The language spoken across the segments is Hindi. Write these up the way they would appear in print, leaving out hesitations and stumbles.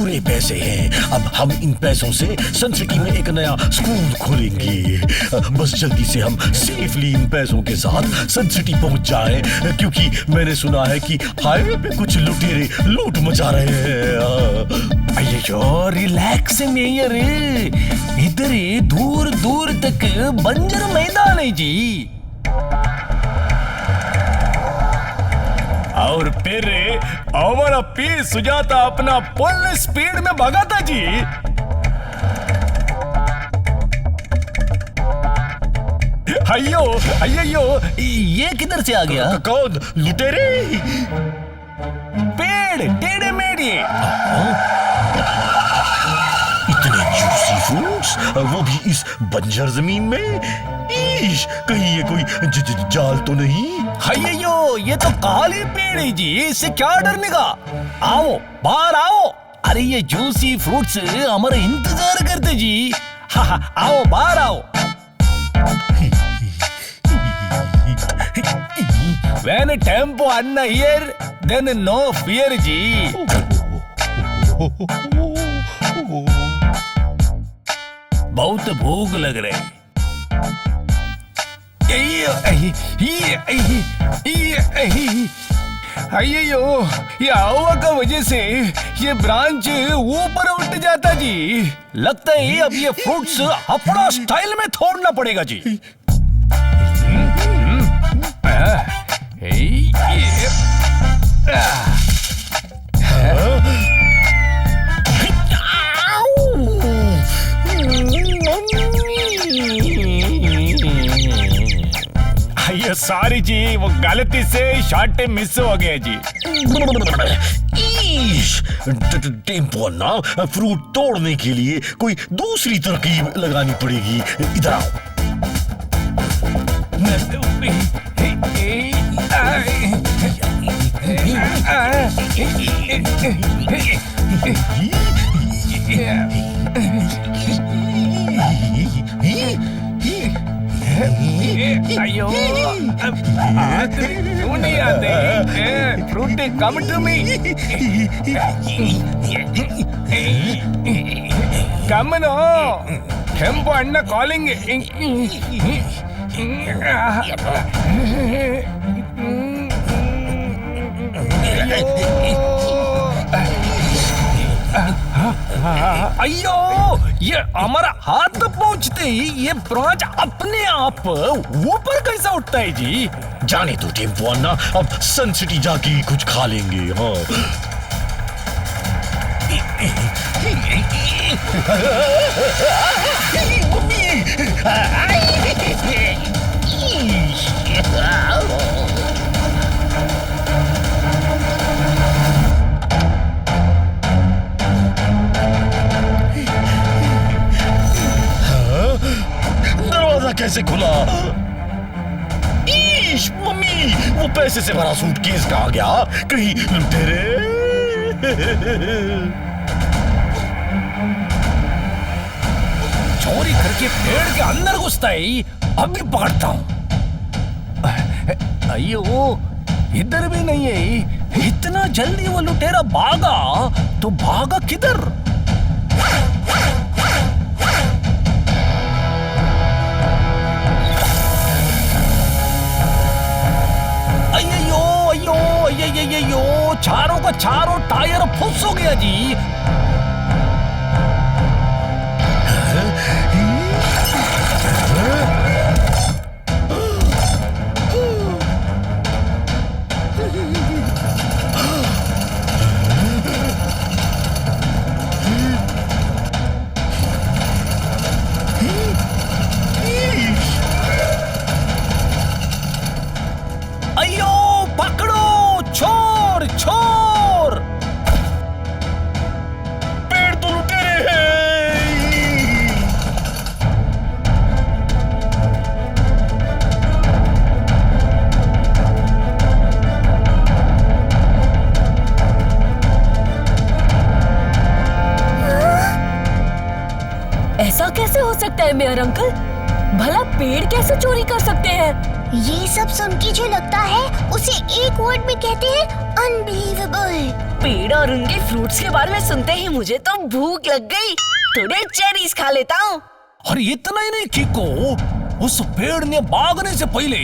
पूरे पैसे हैं। अब हम इन पैसों से सन सिटी में एक नया स्कूल खोलेंगे। बस जल्दी से हम सेफली इन पैसों के साथ सन सिटी पहुंच जाएं, क्योंकि मैंने सुना है कि हाईवे पे कुछ लुटेरे लूट मचा रहे हैं। अయ్యో रिलैक्स मेयर, इधर दूर दूर तक बंजर मैदान है जी। और फिर हमारा पी सुजाता अपना फुल स्पीड में भागा था जी। अयो अयो, ये किधर से आ गया? कौन? लुटेरे? पेड़ टेढ़े मेढ़े। इतने जूसी फ्रूट्स, वो भी इस बंजर जमीन में। ईश, कहीं ये कोई जाल तो नहीं? अयो, ये तो काली पेड़ है जी, इससे क्या डरने का। आओ बाहर आओ। अरे ये जूसी फ्रूट्स हमारा इंतजार करते जी। आओ बाहर आओ। When tempo Anna here, then no fear जी। बहुत भूख लग रही। अయ్యో, ये हवा का वजह से ये ब्रांच ऊपर उठ जाता जी। लगता है अब ये फ्रूट्स अपना स्टाइल में तोड़ना पड़ेगा जी। ये सॉरी जी, वो गलती से शॉट मिस हो गया जी। टेम्पो ना, फ्रूट तोड़ने के लिए कोई दूसरी तरकीब लगानी पड़ेगी। इधर आओ। अयो, क्यों नहीं आते? Fruit come to me. Come no, tempo anna calling. अयो, ये हमारा हाथ पहुंचते ही ये ब्रांच अपने आप ऊपर कैसा उठता है जी? जाने दो टेम्पो अन्ना, अब सन सिटी जाके कुछ खा लेंगे। हाँ, कैसे खुला? ईश, मम्मी, वो पैसे से भरा सूटकेस कहाँ गया? कहीं लुटेरे? चोरी करके पेड़ के अंदर घुसता है, अभी पकड़ता हूँ। अयो, इधर भी नहीं है। इतना जल्दी वो लुटेरा भागा तो भागा किधर? अयो, चारों का चारों टायर फुस हो गया जी। अयो, पकड़ो, छोर छोर। पेड़ तो लुटेरे हैं। ऐसा कैसे हो सकता है मेयर अंकल? भला पेड़ कैसे चोरी कर सकते हैं? ये सब सुन के जो लगता है उसे एक वर्ड में कहते हैं अनबिलीवेबल। पेड़ और उनके फ्रूट्स के बारे में सुनते ही मुझे तो भूख लग गई। थोड़े चेरीज खा लेता हूँ। और इतना ही नहीं किको, उस पेड़ ने भागने से पहले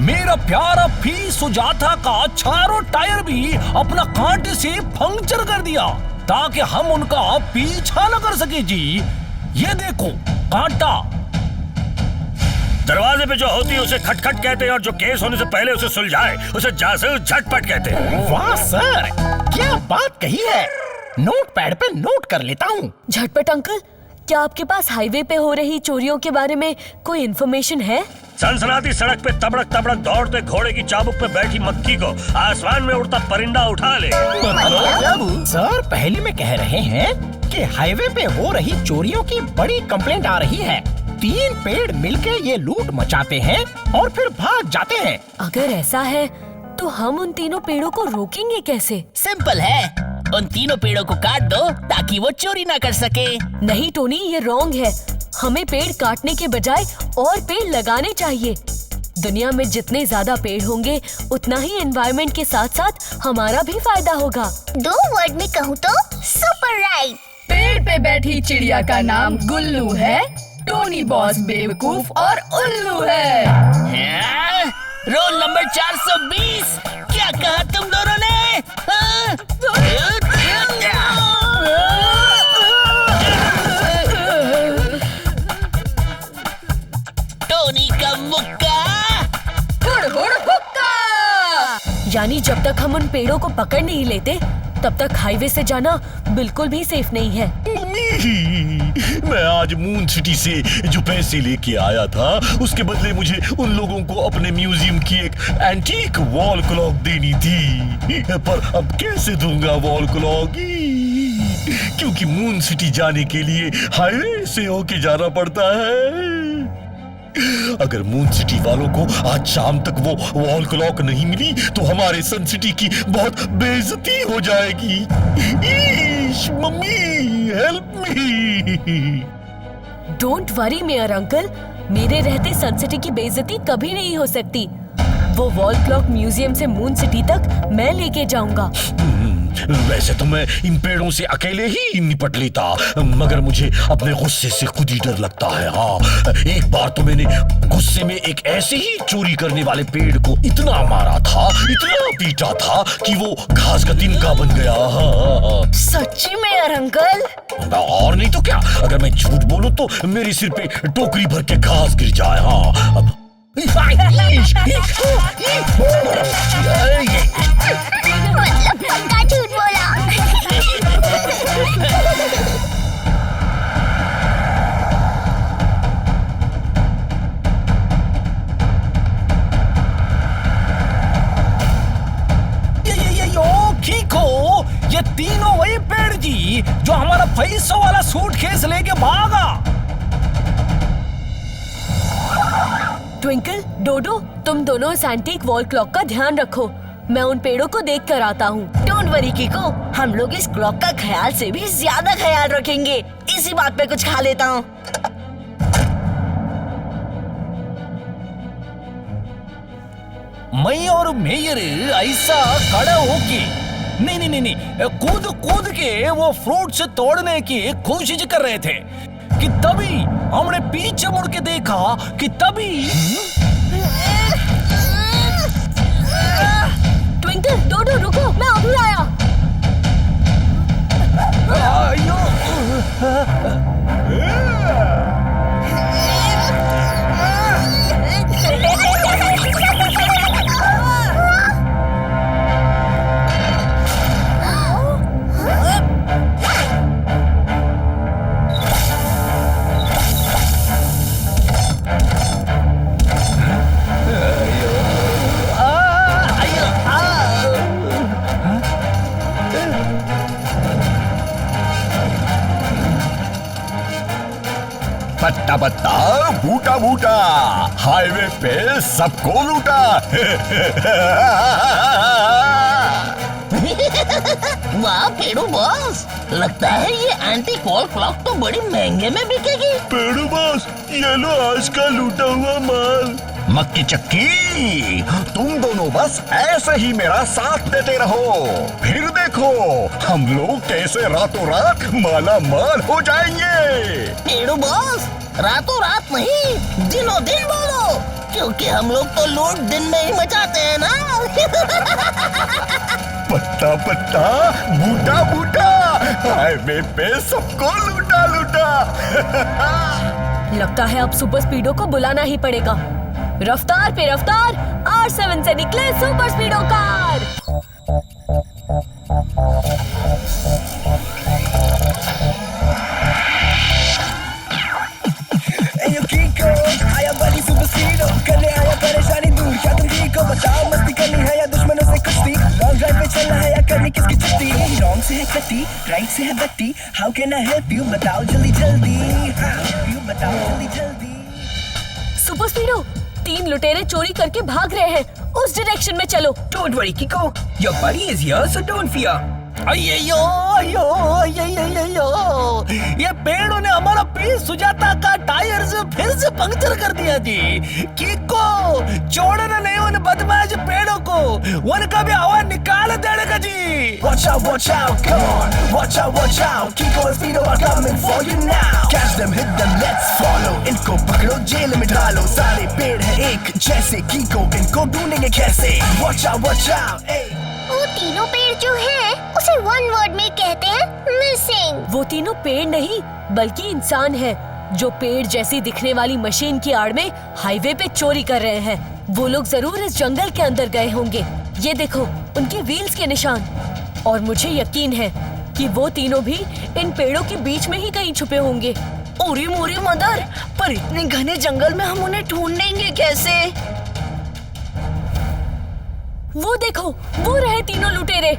मेरा प्यारा फी सुजाता का चारों टायर भी अपना कांटे से पंक्चर कर दिया ताकि हम उनका पीछा न कर सके जी। ये देखो कांटा। दरवाजे पे जो होती है उसे खटखट कहते हैं और जो केस होने से पहले उसे सुलझाए उसे जासूस झटपट कहते हैं। वाह सर, क्या बात कही है। नोटपैड पे नोट कर लेता हूँ। झटपट अंकल, क्या आपके पास हाईवे पे हो रही चोरियों के बारे में कोई इन्फॉर्मेशन है? सनसनाती सड़क पे तबड़क तबड़क दौड़ते घोड़े की चाबुक पे बैठी मक्खी को आसमान में उड़ता परिंदा उठा ले। सर पहले में कह रहे हैं कि हाईवे पे हो रही चोरियों की बड़ी कंप्लेंट आ रही है। 3 पेड़ मिलके ये लूट मचाते हैं और फिर भाग जाते हैं। अगर ऐसा है तो हम उन तीनों पेड़ों को रोकेंगे कैसे? सिंपल है, उन तीनों पेड़ों को काट दो ताकि वो चोरी ना कर सके। नहीं टोनी, ये रॉन्ग है। हमें पेड़ काटने के बजाय और पेड़ लगाने चाहिए। दुनिया में जितने ज्यादा पेड़ होंगे उतना ही एनवायरनमेंट के साथ साथ हमारा भी फायदा होगा। 2 वर्ड में कहूँ तो सुपर राइट। पेड़ पे बैठी चिड़िया का नाम गुल्लू है, टोनी बॉस बेवकूफ और उल्लू है। Roll number 420। क्या कहा तुम दोनों ने? टोनी का मुक्का। हुड़ हुड़ हुक्का। यानी जब तक हम उन पेड़ों को पकड़ नहीं लेते तब तक हाईवे से जाना बिल्कुल भी सेफ नहीं है। मम्मी, मैं आज मून सिटी से जो पैसे लेके आया था उसके बदले मुझे उन लोगों को अपने म्यूजियम की एक एंटीक वॉल क्लॉक देनी थी, पर अब कैसे दूंगा वॉल क्लॉक? क्योंकि मून सिटी जाने के लिए हाईवे से होके जाना पड़ता है। अगर मून सिटी वालों को आज शाम तक वो वॉल क्लॉक नहीं मिली तो हमारे सन सिटी की बहुत बेइज्जती हो जाएगी। ईश, mummy help me. Don't worry mayor uncle, मेरे रहते सन सिटी की बेइज्जती कभी नहीं हो सकती। वो वॉल क्लॉक म्यूजियम से मून सिटी तक मैं लेके जाऊंगा। वैसे तो मैं इन पेड़ों से अकेले ही निपट लेता, मगर मुझे अपने गुस्से से खुद ही डर लगता है। हाँ, एक बार तो मैंने गुस्से में एक ऐसे ही चोरी करने वाले पेड़ को इतना मारा था, इतना पीटा था कि वो घास का तिनका बन गया। हाँ। सच्ची में यार अंकल? और नहीं तो क्या, अगर मैं झूठ बोलूं तो मेरे सिर पे टोकरी भर के घास गिर जाए। हाँ अब मतलब पक्का झूठ बोला। खीको, ये तीनों वही पेड़ जी जो हमारा पैसों वाला सूटकेस लेके भागा। ट्विंकल, डोडो, तुम दोनों इस एंटीक वॉल क्लॉक का ध्यान रखो। मैं उन पेड़ों को देख कर आता हूँ। डोंट वरी कीको, हम लोग इस क्लॉक का ख्याल से भी ज्यादा ख्याल रखेंगे। इसी बात पे कुछ खा लेता हूँ। मैं और मेयर ऐसा खड़ा होके नहीं, कूद कूद के वो फ्रूट से तोड़ने की कोशिश कर रहे थे कि तभी हमने पीछे मुड़ के देखा कि तभी ट्विंकल, डोडो रुको, मैं अभी आया। बत्ता बत्ता बूटा बूटा, हाईवे पे सबको लूटा। वाह पेड़ू बॉस, लगता है ये एंटीक वॉल क्लॉक तो बड़ी महंगे में बिकेगी। पेड़ू बॉस, ये लो आज का लूटा हुआ माल। मक्की चक्की, तुम दोनों बस ऐसे ही मेरा साथ देते रहो, फिर देखो देखो हम लोग कैसे रातों रात माला माल हो जाएंगे। पेड़ू बॉस, रातों रात नहीं, दिनों दिन बोलो, क्योंकि हम लोग तो लूट दिन में ही मचाते हैं ना। पत्ता पत्ता बूटा बूटा, हाईवे पे सबको लूटा लूटा। लगता है अब सुपर स्पीडो को बुलाना ही पड़ेगा। रफ्तार पे रफ्तार, R7 से निकले सुपर स्पीडो कार। आया बड़ी सुपर स्पीडो, करने आया परेशानी दूर, क्या तुम ठीक हो? बताओ मस्ती करनी है या दुश्मनों से कुश्ती? लॉन्ग ड्राइव पे चलना है या करनी किसकी छुट्टी? रॉन्ग से है कट्टी, राइट से है बट्टी, how can I help you? बताओ जल्दी जल्दी, बताओ जल्दी जल्दी। सुपर स्पीडो, 3 लुटेरे चोरी करके भाग रहे हैं, उस डायरेक्शन में चलो। Don't worry Kiko, your buddy is here so don't fear। अय्यो अय्यो अय्यो, ये पेड़ों ने हमारा पीस सुजाता का टायर्स फिर से पंक्चर कर दिया जी। किको छोड़ना नहीं उन बदमाश पेड़ों को, उनका भी हवा निकाल देगा जी। Watch out, come on, watch out, Kiko and Speedo are coming for you now। Catch them, hit them, let's follow, इनको पकड़ो जेल में डालो, सारे पेड़ हैं एक जैसे, Kiko इनको ढूंढेंगे कैसे? Watch out, hey। वो तीनों पेड़ जो है उसे वन वर्ड में कहते हैं मिसिंग। वो तीनों पेड़ नहीं बल्कि इंसान हैं, जो पेड़ जैसी दिखने वाली मशीन की आड़ में हाईवे पे चोरी कर रहे हैं। वो लोग जरूर इस जंगल के अंदर गए होंगे। ये देखो उनके व्हील्स के निशान, और मुझे यकीन है कि वो तीनों भी इन पेड़ों के बीच में ही कहीं छुपे होंगे। ओरी मोरी मदर, पर इतने घने जंगल में हम उन्हें ढूंढेंगे कैसे? वो देखो, वो रहे तीनों लुटेरे।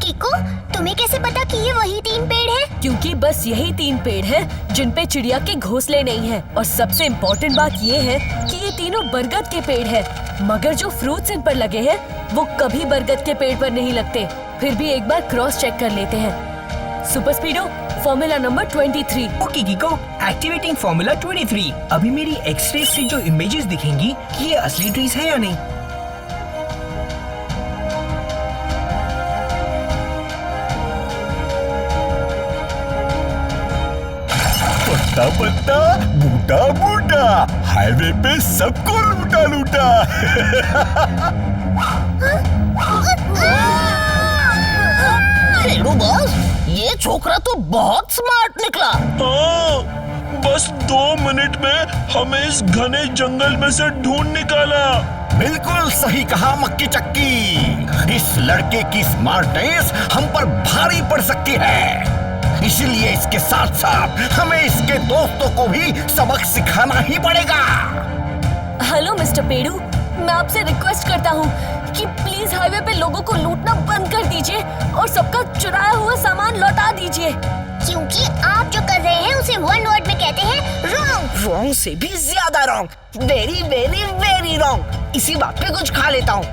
किको, तुम्हें कैसे पता कि ये वही 3 पेड़ हैं? क्योंकि बस यही 3 पेड़ हैं जिन पे चिड़िया के घोंसले नहीं हैं। और सबसे इम्पोर्टेंट बात ये है कि ये तीनों बरगद के पेड़ हैं, मगर जो फ्रूट्स इन पर लगे हैं वो कभी बरगद के पेड़ पर नहीं लगते। फिर भी एक बार क्रॉस चेक कर लेते हैं। Super speedo, formula number 23। Okay Kiko, activating formula 23। अभी मेरी एक्सरे से जो इमेजेस दिखेंगी कि ये असली ट्रीज है या नहीं। पत्ता पत्ता बूटा बूटा, हाईवे पे सबको लूटा लूटा। पेड़ू बॉस, ये छोकरा तो बहुत स्मार्ट निकला। हाँ, बस 2 मिनट में हमें इस घने जंगल में से ढूंढ निकाला। बिल्कुल सही कहा मक्की चक्की। इस लड़के की स्मार्टनेस हम पर भारी पड़ सकती है, इसीलिए इसके साथ साथ हमें इसके दोस्तों को भी सबक सिखाना ही पड़ेगा। हेलो मिस्टर पेड़ू, मैं आपसे रिक्वेस्ट करता हूँ कि प्लीज हाईवे पे लोगों को लूटना बंद कर दीजिए और सबका चुराया हुआ सामान लौटा दीजिए। क्योंकि आप जो कर रहे हैं उसे वन वर्ड में कहते हैं रॉन्ग। रॉन्ग से भी ज्यादा wrong, very very very wrong. इसी बात पे कुछ खा लेता हूँ।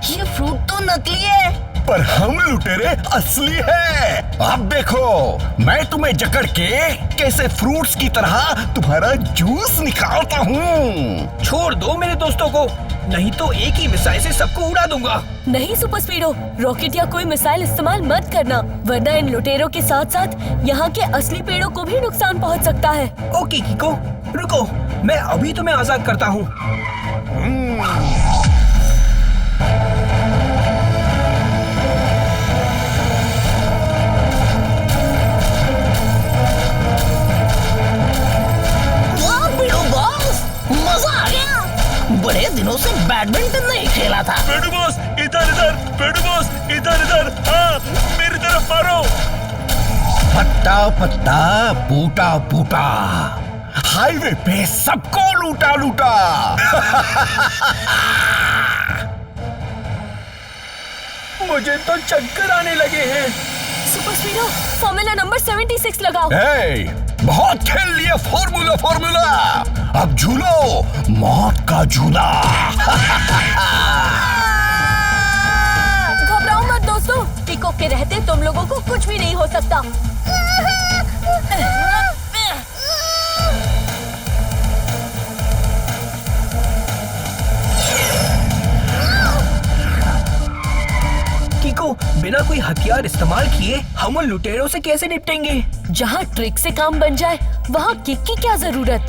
ये फ्रूट तो नकली है, पर हम लुटेरे असली है। अब देखो, मैं तुम्हें जकड़ के कैसे फ्रूट्स की तरह तुम्हारा जूस निकालता हूँ। छोड़ दो मेरे दोस्तों को, नहीं तो एक ही मिसाइल से सबको उड़ा दूंगा। नहीं सुपर स्पीडो, रॉकेट या कोई मिसाइल इस्तेमाल मत करना, वरना इन लुटेरों के साथ साथ यहाँ के असली पेड़ों को भी नुकसान पहुँच सकता है। ओके कीको, रुको, मैं अभी तुम्हें आजाद करता हूँ। बड़े दिनों से बैडमिंटन नहीं खेला था। पेड़ू बॉस इधर इधर, पेड़ू बॉस इधर इधर, हाँ मेरी तरफ मारो। पत्ता पत्ता बूटा बूटा, हाईवे पे सबको लूटा लूटा। मुझे तो चक्कर आने लगे हैं। सुपर स्पीडो, फॉर्मूला नंबर 76 लगाओ। बहुत खेल लिए फॉर्मूला, अब झूलो मौत का झूला। घबराओ मत दोस्तों, पीकॉक के रहते तुम लोगों को कुछ भी नहीं हो सकता। बिना कोई हथियार इस्तेमाल किए हम उन लुटेरों से कैसे निपटेंगे? जहाँ ट्रिक से काम बन जाए वहाँ किक की क्या जरूरत।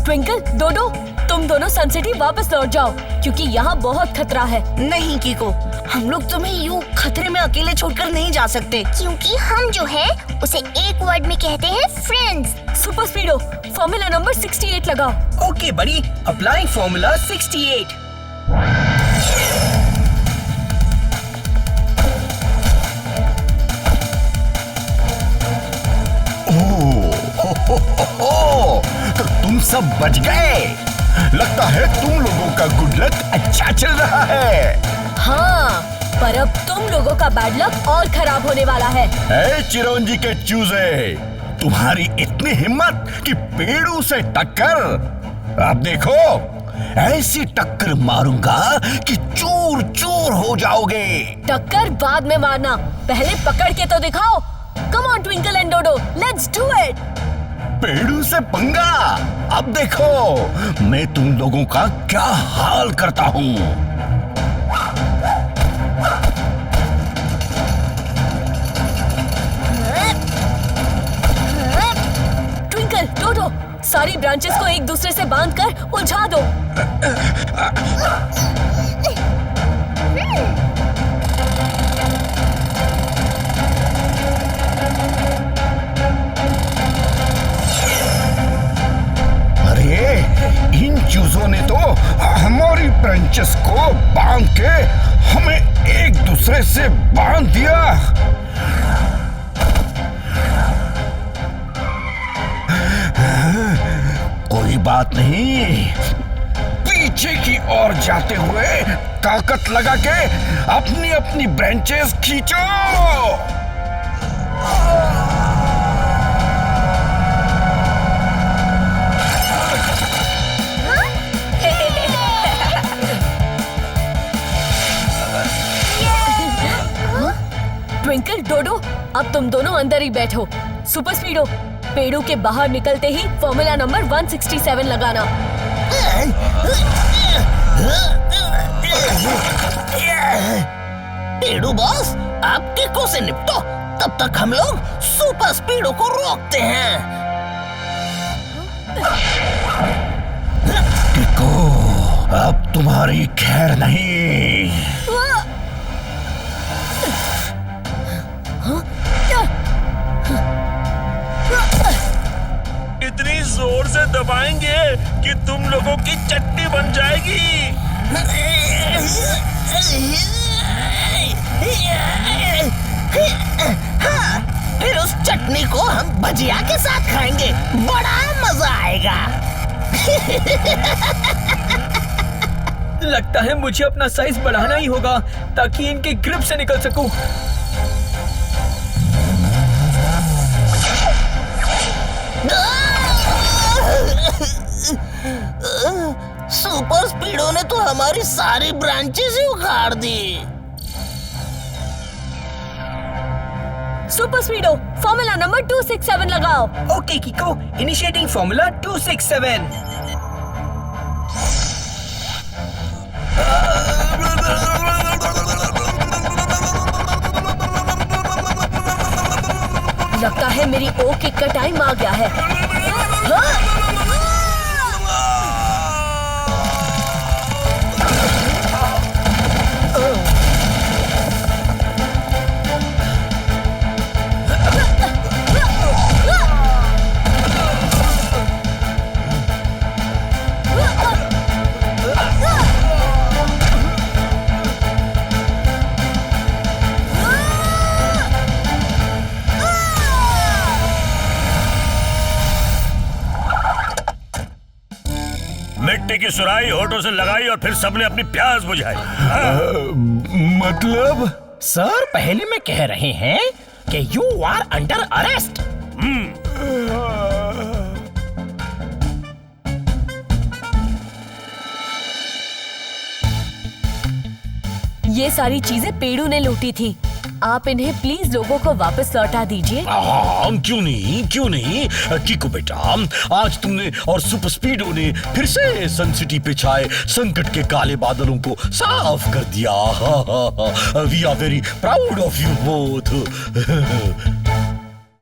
ट्विंकल, डोडो, तुम दोनों सन सिटी वापस लौट जाओ क्योंकि यहाँ बहुत खतरा है। नहीं कीको, हम लोग तुम्हें यूँ खतरे में अकेले छोड़कर नहीं जा सकते। क्योंकि हम जो है उसे एक वर्ड में कहते हैं friends. Super speedo, formula number 68 लगाओ। ओके बड़ी, अप्लाइंग फॉर्मूला 68। तो तुम सब बच गए। लगता है तुम लोगों का गुड लक अच्छा चल रहा है। हाँ, पर अब तुम लोगों का बैड लक और खराब होने वाला है। ए चिरौंजी के चूजे, तुम्हारी इतनी हिम्मत कि पेड़ों से टक्कर। अब देखो, ऐसी टक्कर मारूंगा कि चूर चूर हो जाओगे। टक्कर बाद में मारना, पहले पकड़ के तो दिखाओ। Come on Twinkle and Dodo, let's do it. पेड़ों से पंगा। अब देखो मैं तुम लोगों का क्या हाल करता हूँ। ट्विंकल, डोडो, सारी ब्रांचेस को एक दूसरे से बांधकर उलझा दो। इन चूजों ने तो हमारी ब्रांचेस को बांध के हमें एक दूसरे से बांध दिया। कोई बात नहीं, पीछे की ओर जाते हुए ताकत लगा के अपनी अपनी ब्रांचेस खींचो। ट्विंकल, डोडो, अब तुम दोनों अंदर ही बैठो। सुपर स्पीडो, पेड़ों के बाहर निकलते ही फॉर्मूला नंबर 167 लगाना। पेड़ू बॉस, आप किको से निपटो, तब तक हम लोग सुपर स्पीडो को रोकते हैं। किको, अब तुम्हारी खैर नहीं। इतनी जोर से दबाएंगे कि तुम लोगों की चटनी बन जाएगी। हाँ, फिर उस चटनी को हम भजिया के साथ खाएंगे, बड़ा मजा आएगा। लगता है मुझे अपना साइज बढ़ाना ही होगा ताकि इनके ग्रिप से निकल सकूं। सुपर स्पीडो ने तो हमारी सारी ब्रांचेस ही उखाड़ दी। सुपर स्पीडो, फॉर्मूला नंबर 267 लगाओ। Okay किको, initiating formula 267। लगता है मेरी ओ किक का टाइम आ गया है। हाँ? मिट्टी की सुराई होठों से लगाई और फिर सबने अपनी प्यास बुझाई। मतलब? सर, पहले में कह रहे हैं कि यू आर अंडर अरेस्ट। ये सारी चीजें पेड़ू ने लूटी थी। आप इन्हें प्लीज लोगों को वापस लौटा दीजिए। हाँ, क्यों नहीं किको बेटा, आज तुमने और सुपर स्पीडो ने फिर से सन सिटी पे छाए संकट के काले बादलों को साफ कर दिया। We are very proud of you both.